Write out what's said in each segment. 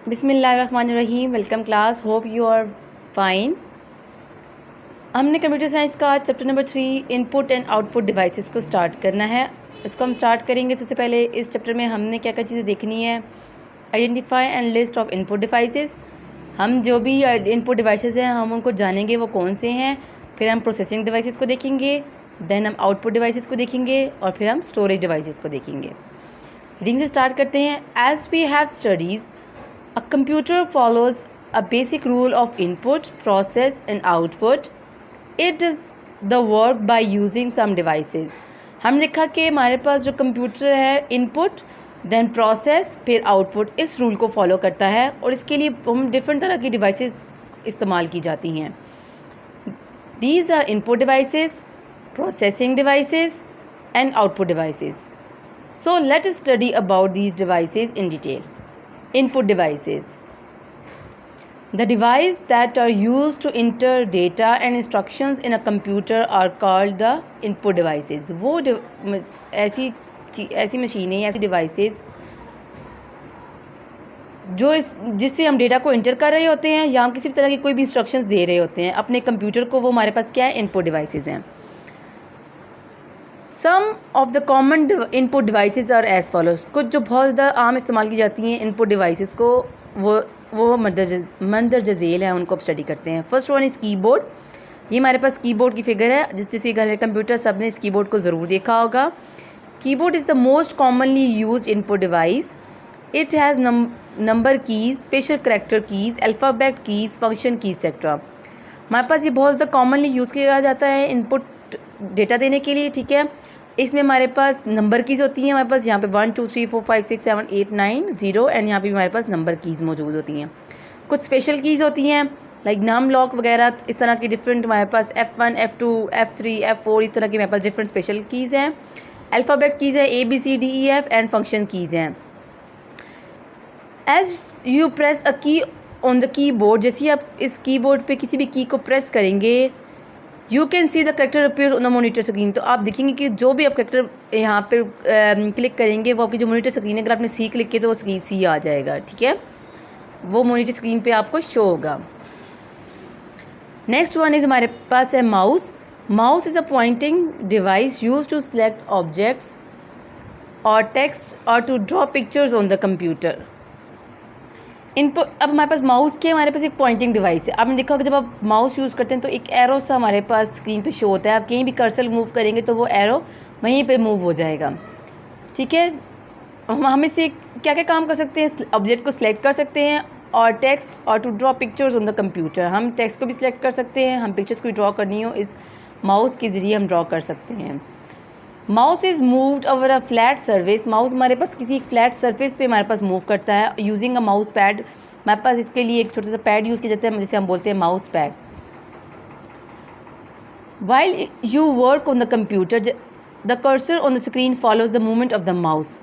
बिस्मिल्लाहिर्रहमानिर्रहीम। Welcome class, hope you are fine. हमने computer science का chapter number 3 input and output devices को start करना है। इसको हम स्टार्ट करेंगे। सबसे पहले इस चैप्टर में हमने क्या क्या चीज़ें देखनी है। Identify and list of input devices. हम जो भी इनपुट डिवाइसेस हैं हम उनको जानेंगे वो कौन से हैं। फिर हम प्रोसेसिंग डिवाइसेस को देखेंगे, देन हम आउटपुट डिवाइसेस को देखेंगे और फिर हम स्टोरेज डिवाइसेस को देखेंगे। रीडिंग से स्टार्ट करते हैं। As we have studies, A computer follows a basic rule of input, process and output. It does the work by using some devices. हम लिखा कि हमारे पास जो कंप्यूटर है इनपुट देन प्रोसेस फिर आउटपुट इस रूल को फॉलो करता है और इसके लिए हम डिफरेंट तरह की डिवाइसेस इस्तेमाल की जाती हैं। These are input devices, processing devices and output devices. So let us study about these devices in detail. Input devices. The devices that are used to enter data and instructions in a computer are called the input devices. वो ऐसी मशीनें ऐसी devices जो जिससे हम data को inter कर रहे होते हैं या हम किसी भी तरह की कोई भी इंस्ट्रक्शंस दे रहे होते हैं अपने कंप्यूटर को, वो हमारे पास क्या है, इनपुट डिवाइसेस हैं। Some of the common input devices are as follows. कुछ जो बहुत ज़्यादा आम इस्तेमाल की जाती हैं इनपुट डिवाइसेस को वो मंदरजा झेल हैं, उनको अब स्टडी करते हैं। First one is keyboard. ये हमारे पास कीबोर्ड की फिगर है। जिस घर में कंप्यूटर सब ने इस कीबोर्ड को ज़रूर देखा होगा। Keyboard is the most commonly use input device. It has number keys, special character keys, alphabet keys, function keys etcetera. हमारे पास ये बहुत ज़्यादा कॉमनली यूज़ किया जाता है इनपुट डेटा देने के लिए, ठीक है। इसमें हमारे पास नंबर कीज़ होती हैं। हमारे पास यहाँ पे 1 2 3 4 5 6 7 8 9 0 एंड यहाँ पे हमारे पास नंबर कीज़ मौजूद होती हैं। कुछ स्पेशल कीज़ होती हैं लाइक नाम लॉक वगैरह, इस तरह की डिफरेंट हमारे पास F1 F2 F3 F4 इस तरह की हमारे पास डिफरेंट स्पेशल कीज़ हैं। अल्फ़ाबेट कीज़ है ABCDEF एंड फंक्शन कीज़ हैं। एज यू प्रेस अ की ऑन द कीबोर्ड, जैसे आप इस कीबोर्ड पे किसी भी की को प्रेस करेंगे, you can see the character appear on the monitor screen. तो आप देखेंगे कि जो भी आप करेक्टर यहाँ पे क्लिक करेंगे वो आपकी जो मोनीटर स्क्रीन है, अगर आपने सी क्लिक किया तो वो सी आ जाएगा, ठीक है। वो मोनीटर स्क्रीन पे आपको शो होगा। नेक्स्ट वन इज़ हमारे पास है mouse. Mouse is a pointing device use to select objects और टेक्स्ट और to draw pictures on the computer. Input अब हमारे पास माउस के हमारे पास एक पॉइंटिंग डिवाइस है। आपने देखा होगा जब आप माउस यूज़ करते हैं तो एक एरो सा हमारे पास स्क्रीन पे शो होता है। आप कहीं भी कर्सर मूव करेंगे तो वो एरो वहीं पे मूव हो जाएगा, ठीक है। हम इससे क्या क्या काम कर सकते हैं, ऑब्जेक्ट को सिलेक्ट कर सकते हैं और टेक्स्ट और to draw pictures on the computer. हम टेक्स्ट को भी सिलेक्ट कर सकते हैं, हम पिक्चर्स को भी ड्रॉ करनी हो इस माउस के ज़रिए हम ड्रॉ कर सकते हैं। Mouse is moved over a flat surface. Mouse हमारे पास किसी फ्लैट सर्फेस पे हमारे पास मूव करता है यूजिंग अ माउस पैड। हमारे पास इसके लिए एक छोटा सा पैड यूज़ किया जाता है जिसे हम बोलते हैं mouse pad. While you work on the computer the cursor on the screen follows the movement of the mouse.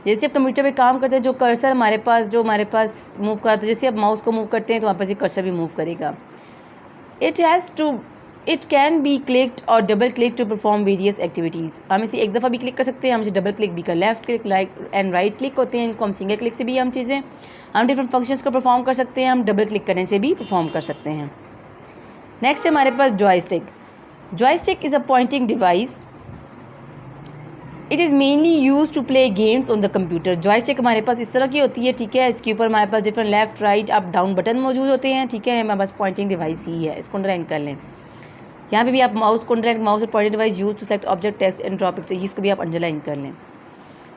जैसे आप कंप्यूटर पे काम करते हैं जो कर्सर हमारे पास मूव करता है, जैसे आप माउस को मूव करते हैं तो हमारे पास ये कर्सर भी मूव करेगा। इट कैन बी क्लिक्ड और double click to perform various activities. हम इसे एक दफ़ा भी क्लिक कर सकते हैं, हम इसे डबल क्लिक भी कर, left click and right click होते हैं, इनको हम सिंगल क्लिक से भी हम डिफरेंट फंक्शंस को परफॉर्म कर सकते हैं, हम डबल क्लिक करने से भी परफॉर्म कर सकते हैं। नेक्स्ट है हमारे पास joystick. Joystick is a pointing device. It is mainly use to play games on the computer. Joystick हमारे पास इस तरह की होती है, ठीक है। इसके ऊपर हमारे पास different left right up down button मौजूद होते हैं, ठीक है। हमारे पास पॉइंटिंग डिवाइस ही है, इसको अंडरलाइन कर लें। यहाँ पे भी आप माउस को अंडरलाइन, माउस और pointing device use to select object text and draw picture, इसको भी आप अंडरलाइन कर लें।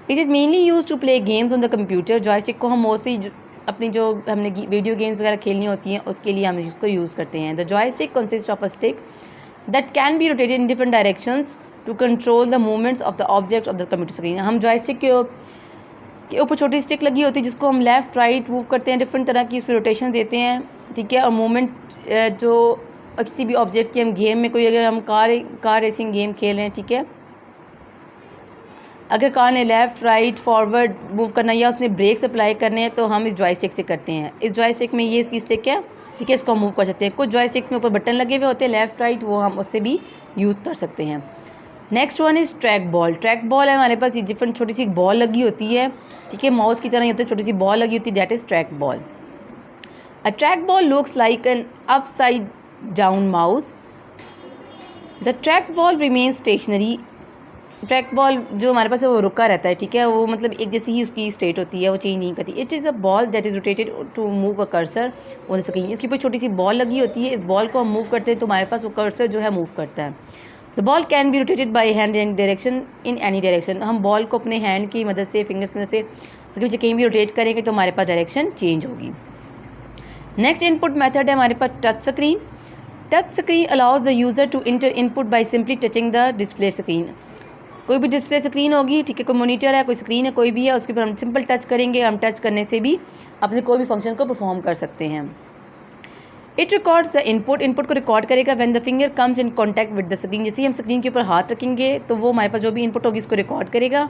It is mainly use to play games on the computer. Joystick को हम मोस्टली अपनी जो हमने वीडियो गेम्स वगैरह खेलनी होती हैं उसके लिए हम इसको यूज़ करते हैं। The joystick consist of a stick that can be rotated in different directions to control the movements of the object of the computer screen. हम जॉयस्टिक के ऊपर छोटी स्टिक लगी होती है जिसको हम लेफ़्ट राइट मूव करते हैं, डिफरेंट तरह की उसमें रोटेशन देते हैं, ठीक है। और मूवमेंट जो किसी भी ऑब्जेक्ट की हम गेम में कोई अगर हम कार रेसिंग गेम खेल रहे हैं, ठीक है, अगर कार ने लेफ़्ट राइट फॉरवर्ड मूव करना या उसने ब्रेक्स अप्लाई करने हैं तो हम इस जॉयस्टिक से करते हैं। इस जॉयस्टिक में ये इसकी स्टिक है, ठीक है, इसको हम मूव कर सकते हैं। कुछ जॉयस्टिक्स में ऊपर बटन लगे हुए होते हैं लेफ़्ट राइट, वो हम उससे भी यूज़ कर सकते हैं। Next one is track ball. Track ball है हमारे पास, ये डिफरेंट छोटी सी बॉल लगी होती है, ठीक है, माउस की तरह ही होती है, छोटी सी बॉल लगी होती है, that is track ball. A trackball looks like an upside down mouse. The trackball remains stationary. Track ball जो हमारे पास है वो रुका रहता है, ठीक है, वो मतलब एक जैसी ही उसकी स्टेट होती है, वो चेंज नहीं करती. It is a ball that is rotated to move a cursor on the screen. इसकी ऊपर छोटी सी बॉल लगी होती है, इस बॉल को हम मूव करते हैं तो हमारे पास वो कर्सर जो है मूव करता है. The ball can be rotated by hand in direction in any direction. हम बॉल को अपने हैंड की मदद से, फिंगर्स की मदद से अगर मुझे कहीं भी रोटेट करेंगे तो हमारे पास डायरेक्शन चेंज होगी. नेक्स्ट इनपुट मेथड है हमारे पास touch screen. Touch screen allows the user to enter input by simply touching the display screen. कोई भी डिस्प्ले स्क्रीन होगी, ठीक है, कोई मोनीटर है, कोई स्क्रीन है, कोई भी है, उसके ऊपर हम सिंपल टच करेंगे. हम टच करने से भी अपने कोई भी फंक्शन को परफॉर्म कर सकते हैं. इट रिकॉर्ड्स द इनपुट को रिकॉर्ड करेगा when the finger comes in contact with the screen. जैसे ही हम स्क्रीन के ऊपर हाथ रखेंगे तो वो हमारे पास जो भी इनपुट होगी उसको रिकॉर्ड करेगा.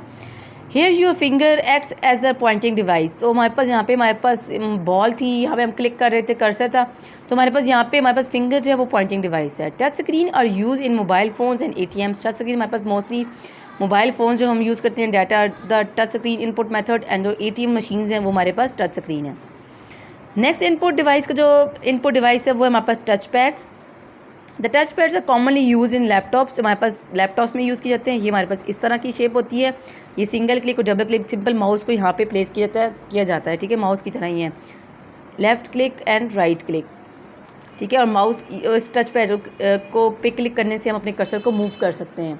Here your finger acts as a pointing device. तो हमारे पास यहाँ पे हमारे पास बॉल थी, यहाँ पे हम क्लिक कर रहे थे, कर्सर था, तो हमारे पास यहाँ पे हमारे पास फिंगर जो है वो पॉइंटिंग डिवाइस है. Touch screen are use in mobile phones and ATMs. Touch screen हमारे पास मोस्टली मोबाइल फ़ोन जो हम यूज़ करते हैं, data the touch screen input method, and जो ATM मशीन्स हैं वो हमारे पास टच स्क्रीन है. नेक्स्ट इनपुट डिवाइस का जो इनपुट डिवाइस है वो है हमारे पास touch pads. The touch pads are commonly use in laptops. हमारे पास लैपटॉप्स में यूज़ किए जाते हैं. ये हमारे पास इस तरह की शेप होती है. ये सिंगल क्लिक और डबल क्लिक सिंपल माउस को यहाँ पे प्लेस किया जाता है, ठीक है, माउस की तरह ही है. Left click and right click, ठीक है, और माउस इस टच पैड को पे क्लिक करने से हम अपने कर्सर को मूव कर सकते हैं.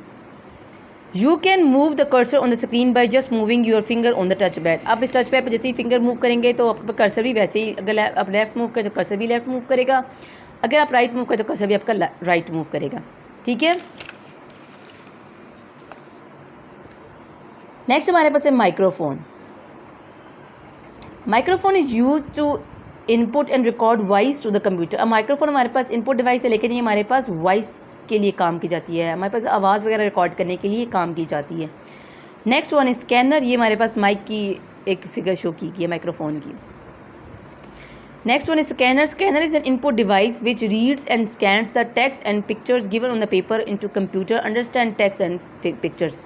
You can move the cursor on the screen by just moving your finger on the touch pad. आप इस टच पैड पर जैसे ही फिंगर मूव करेंगे तो आपका कर्सर भी वैसे ही, अगर आप लेफ़्ट मूव करें तो कर्सर भी लेफ़्ट मूव करेगा, अगर आप राइट मूव करें तो कर्सर भी आपका राइट मूव करेगा, ठीक है. नेक्स्ट हमारे पास है microphone. Microphone is use to input and record voice to the computer. अब माइक्रोफोन हमारे पास इनपुट डिवाइस है, लेकिन ये हमारे पास वॉइस के लिए काम की जाती है. हमारे पास आवाज़ वगैरह रिकॉर्ड करने के लिए काम की जाती है. Next one scanner. ये हमारे पास माइक की एक फिगर शो की है माइक्रोफोन की. Next one scanner. Scanner is an input device which reads and scans the text and pictures given on the paper into computer understand text and pictures.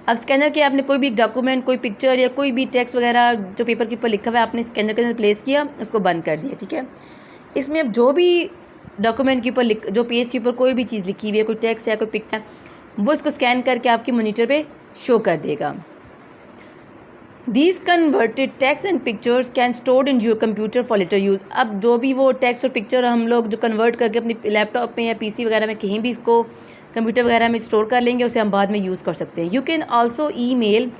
अब scanner के आपने कोई भी डॉक्यूमेंट, कोई picture या कोई भी टेक्स्ट वगैरह जो पेपर के ऊपर लिखा हुआ है आपने स्कैनर के अंदर प्लेस किया, उसको बंद कर दिया, ठीक है. इसमें अब जो भी डॉक्यूमेंट के ऊपर जो पेज के ऊपर कोई भी चीज़ लिखी हुई है, कोई टेक्स्ट है, कोई पिक्चर, वो इसको स्कैन करके आपकी मॉनिटर पे शो कर देगा. These converted text and pictures can stored in your computer for later use. अब जो भी वो टेक्स्ट और पिक्चर हम लोग जो कन्वर्ट करके अपनी लैपटॉप में या PC वगैरह में कहीं भी इसको कंप्यूटर वगैरह में स्टोर कर लेंगे, उसे हम बाद में यूज़ कर सकते हैं. You can also email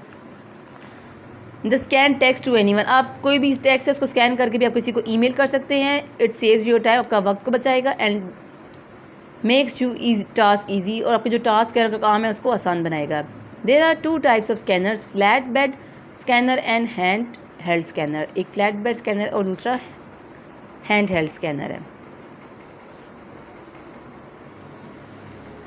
the scan text to anyone. आप कोई भी टेक्स्ट है उसको स्कैन करके भी आप किसी को ईमेल कर सकते हैं. इट सेव्स योर टाइम, आपका वक्त को बचाएगा, and makes you task easy, और आपके जो टास्क है, का काम है, उसको आसान बनाएगा. There are 2 types of scanners, flat bed scanner and hand held scanner. एक फ्लैट बेड स्कैनर और दूसरा हैंड हेल्ड स्कैनर है.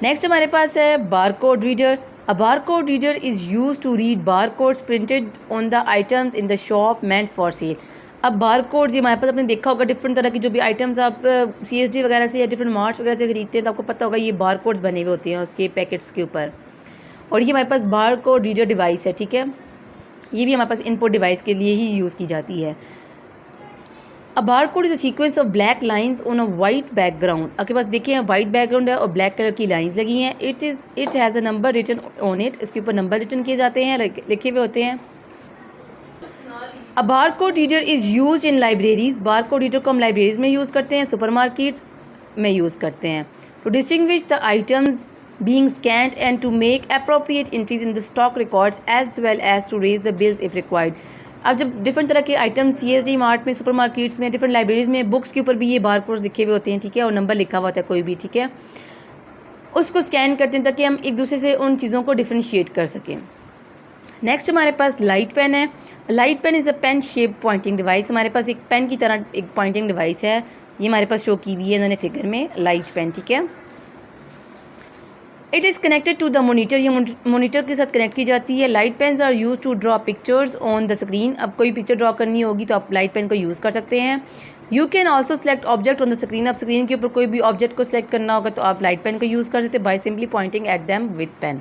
नेक्स्ट हमारे पास है barcode reader. A barcode reader is used to read barcodes printed on the items in the shop meant for sale. अब barcode हमारे पास आपने देखा होगा, डिफरेंट तरह की जो भी आइटम्स आप CSD वगैरह से या डिफरेंट मार्ट्स वगैरह से खरीदते हैं तो आपको पता होगा ये बारकोड्स बने हुए होते हैं उसके पैकेट्स के ऊपर. और ये हमारे पास बारकोड रीडर डिवाइस है, ठीक है. ये भी हमारे पास इनपुट डिवाइस के लिए ही यूज़ की जाती है. A barcode is a sequence of black lines on a white background. आपके पास देखिए वाइट बैकग्राउंड है और ब्लैक कलर की लाइंस लगी हैं. It has a number written on it. इसके ऊपर नंबर रिटन किए जाते हैं, लिखे हुए होते हैं. A barcode reader is use in libraries. Barcode reader को हम लाइब्रेरीज में यूज़ करते हैं, सुपरमार्केट्स में यूज़ करते हैं. To distinguish the items being scanned and to make appropriate entries in the stock records as well as to raise the bills if required. अब जब डिफरेंट तरह के आइटम CSD मार्ट में, सुपर मार्केट्स में, different libraries में books के ऊपर भी ये बारकोड्स लिखे हुए होते हैं, ठीक है, और नंबर लिखा हुआ होता है कोई भी, ठीक है, उसको स्कैन करते हैं ताकि हम एक दूसरे से उन चीज़ों को डिफ्रेंशिएट कर सकें. नेक्स्ट हमारे पास लाइट पेन है. Light pen is a pen shape pointing device. हमारे पास एक पेन की तरह एक पॉइंटिंग डिवाइस है, ये हमारे पास शो की हुई है इन्होंने फिगर में, लाइट पेन, ठीक है. It is connected to the monitor. ये मोनीटर के साथ कनेक्ट की जाती है. Light pens are use to draw pictures on the screen. अब कोई पिक्चर ड्रॉ करनी होगी तो आप लाइट पेन को यूज़ कर सकते हैं. You can also select object on the screen. आप स्क्रीन के ऊपर कोई भी ऑब्जेक्ट को सिलेक्ट करना होगा तो आप लाइट पेन को यूज़ कर सकते हैं by simply pointing at them with pen.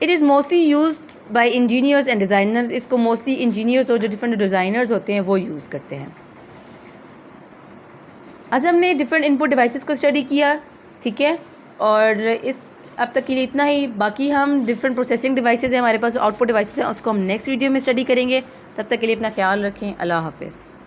It is mostly use by engineers and designers. इसको मोस्टली इंजीनियर्स और जो डिफरेंट डिज़ाइनर्स होते हैं वो यूज़ करते हैं. आज हमने डिफरेंट इनपुट डिवाइसेस को स्टडी किया, ठीक है, और इस अब तक के लिए इतना ही। बाकी हम डिफरेंट प्रोसेसिंग डिवाइसेस हैं हमारे पास, आउटपुट डिवाइसेस हैं, उसको हम नेक्स्ट वीडियो में स्टडी करेंगे। तब तक के लिए अपना ख्याल रखें। अल्लाह हाफिज़।